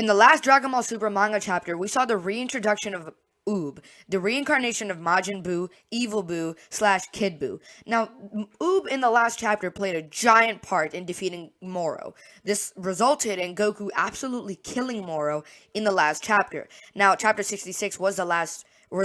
In the last Dragon Ball Super manga chapter, we saw the reintroduction of UUB, the reincarnation of Majin Buu, Evil Buu / Kid Buu. Now, UUB in the last chapter played a giant part in defeating Moro. This resulted in Goku absolutely killing Moro in the last chapter. Now, chapter 66 was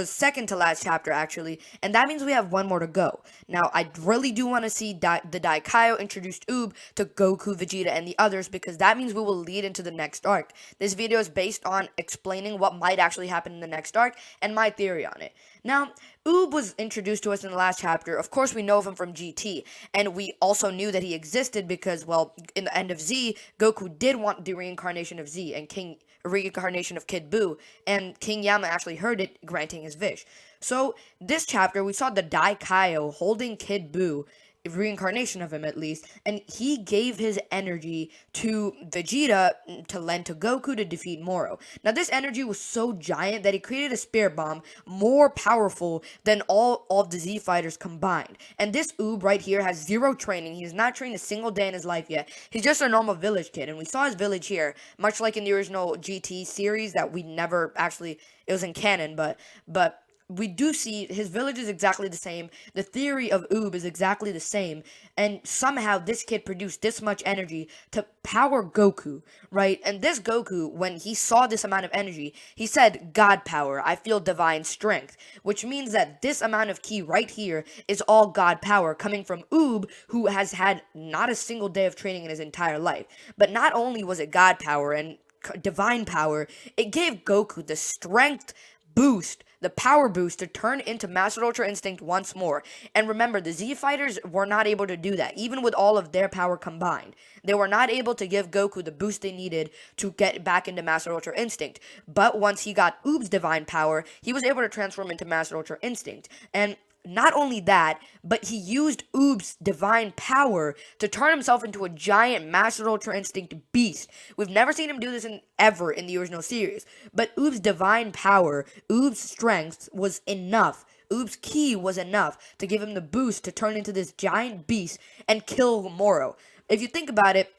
second to last chapter, actually, and that means we have one more to go. Now, I really do want to see the Daikaio introduced UUB to Goku, Vegeta, and the others, because that means we will lead into the next arc. This video is based on explaining what might actually happen in the next arc, and my theory on it. Now, UUB was introduced to us in the last chapter. Of course, we know of him from GT, and we also knew that he existed because, well, in the end of Z, Goku did want the reincarnation of Z and reincarnation of Kid Buu, and King Yama actually heard it, granting his wish. So, this chapter, we saw the Daikaio holding Kid Buu, reincarnation of him at least, and he gave his energy to Vegeta to lend to Goku to defeat Moro. Now, this energy was so giant that he created a spirit bomb more powerful than all of the Z fighters combined. And this UUB right here has zero training. He has not trained a single day in his life yet. He's just a normal village kid, and we saw his village here, much like in the original GT series that we never actually, it was in canon, but we do see his village is exactly the same. The theory of UUB is exactly the same. And somehow this kid produced this much energy to power Goku, right? And this Goku, when he saw this amount of energy, he said, God power, I feel divine strength. Which means that this amount of ki right here is all God power coming from UUB, who has had not a single day of training in his entire life. But not only was it God power and divine power, it gave Goku the strength boost, the power boost to turn into Master Ultra Instinct once more. And remember, the Z Fighters were not able to do that, even with all of their power combined. They were not able to give Goku the boost they needed to get back into Master Ultra Instinct. But once he got UUB's divine power, he was able to transform into Master Ultra Instinct. And not only that, but he used UUB's divine power to turn himself into a giant Master Ultra Instinct beast. We've never seen him do this ever in the original series. But UUB's divine power, UUB's strength was enough. UUB's ki was enough to give him the boost to turn into this giant beast and kill Moro. If you think about it,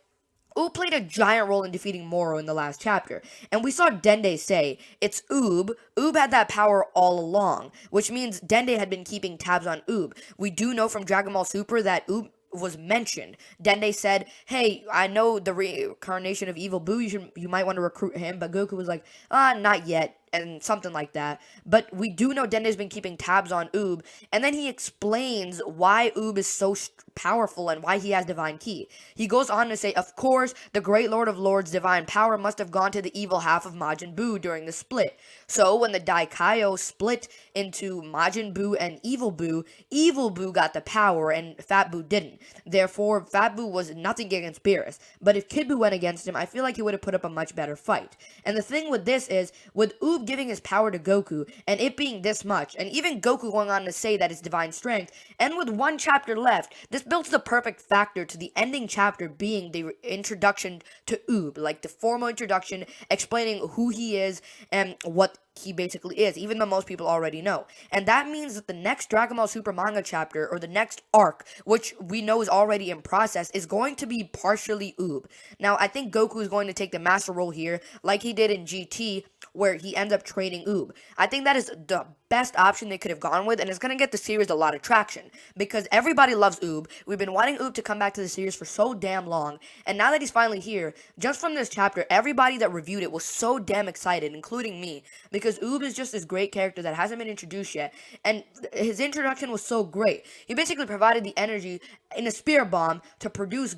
UUB played a giant role in defeating Moro in the last chapter, and we saw Dende say, it's UUB. UUB had that power all along, which means Dende had been keeping tabs on UUB. We do know from Dragon Ball Super that UUB was mentioned. Dende said, hey, I know the reincarnation of Evil Buu, you might want to recruit him, but Goku was like, not yet, and something like that. But we do know Dende's been keeping tabs on UUB, and then he explains why UUB is so powerful and why he has divine ki. He goes on to say, of course, the great Lord of Lords' divine power must have gone to the evil half of Majin Buu during the split. So when the Daikaio split into Majin Buu and Evil Buu got the power and Fat Buu didn't. Therefore, Fat Buu was nothing against Beerus. But if Kid Buu went against him, I feel like he would have put up a much better fight. And the thing with this is, with UUB giving his power to Goku, and it being this much, and even Goku going on to say that it's divine strength, and with one chapter left, this builds the perfect factor to the ending chapter being the introduction to UUB, like the formal introduction, explaining who he is and what he basically is, even though most people already know. And that means that the next Dragon Ball Super manga chapter, or the next arc, which we know is already in process, is going to be partially UUB. Now, I think Goku is going to take the master role here, like he did in GT, where he ends up training UUB. I think that is the best option they could have gone with, and it's going to get the series a lot of traction, because everybody loves UUB. We've been wanting UUB to come back to the series for so damn long, and now that he's finally here, just from this chapter, everybody that reviewed it was so damn excited, including me, because UUB is just this great character that hasn't been introduced yet, and his introduction was so great. He basically provided the energy in a spirit bomb to produce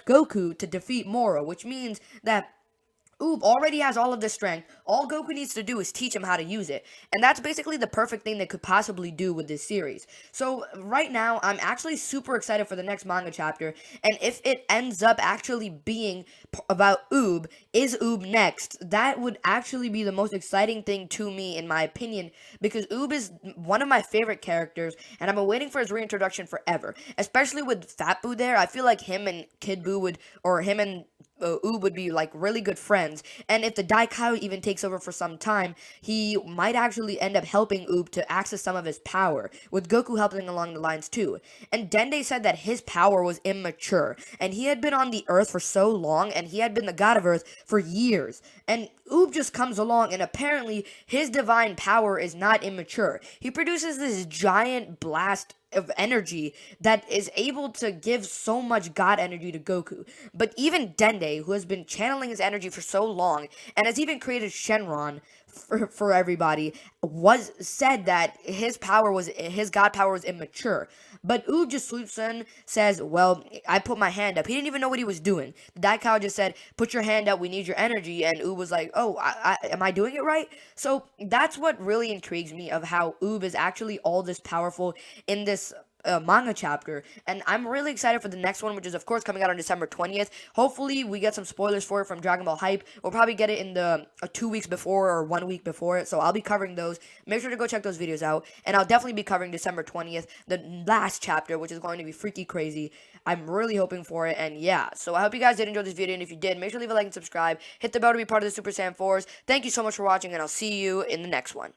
Goku to defeat Moro, which means that UUB already has all of this strength. All Goku needs to do is teach him how to use it. And that's basically the perfect thing they could possibly do with this series. So right now, I'm actually super excited for the next manga chapter. And if it ends up actually being about UUB, is UUB next? That would actually be the most exciting thing to me, in my opinion. Because UUB is one of my favorite characters. And I've been waiting for his reintroduction forever. Especially with Fat Buu there. I feel like him and Kid Buu would, or him and Oob would be like really good friends, and if the Daikaido even takes over for some time, he might actually end up helping Oob to access some of his power, with Goku helping along the lines too. And Dende said that his power was immature, and he had been on the Earth for so long, and he had been the god of Earth for years. And Oob just comes along, and apparently his divine power is not immature. He produces this giant blast of energy that is able to give so much god energy to Goku. But even Dende, who has been channeling his energy for so long and has even created Shenron for everybody, was said that his god power was immature. But Oob just swoops in, says, well, I put my hand up. He didn't even know what he was doing. The Daikaido just said, put your hand up, we need your energy. And Oob was like, oh, am I doing it right? So that's what really intrigues me of how Oob is actually all this powerful in this manga chapter, and I'm really excited for the next one, which is of course coming out on December 20th. Hopefully we get some spoilers for it from Dragon Ball Hype. We'll probably get it in the 2 weeks before or 1 week before it, so I'll be covering those. Make sure to go check those videos out, and I'll definitely be covering December 20th, the last chapter, which is going to be freaky crazy. I'm really hoping for it, and yeah, so I hope you guys did enjoy this video, and if you did, make sure to leave a like and subscribe. Hit the bell to be part of the Super Saiyan 4s. Thank you so much for watching, and I'll see you in the next one.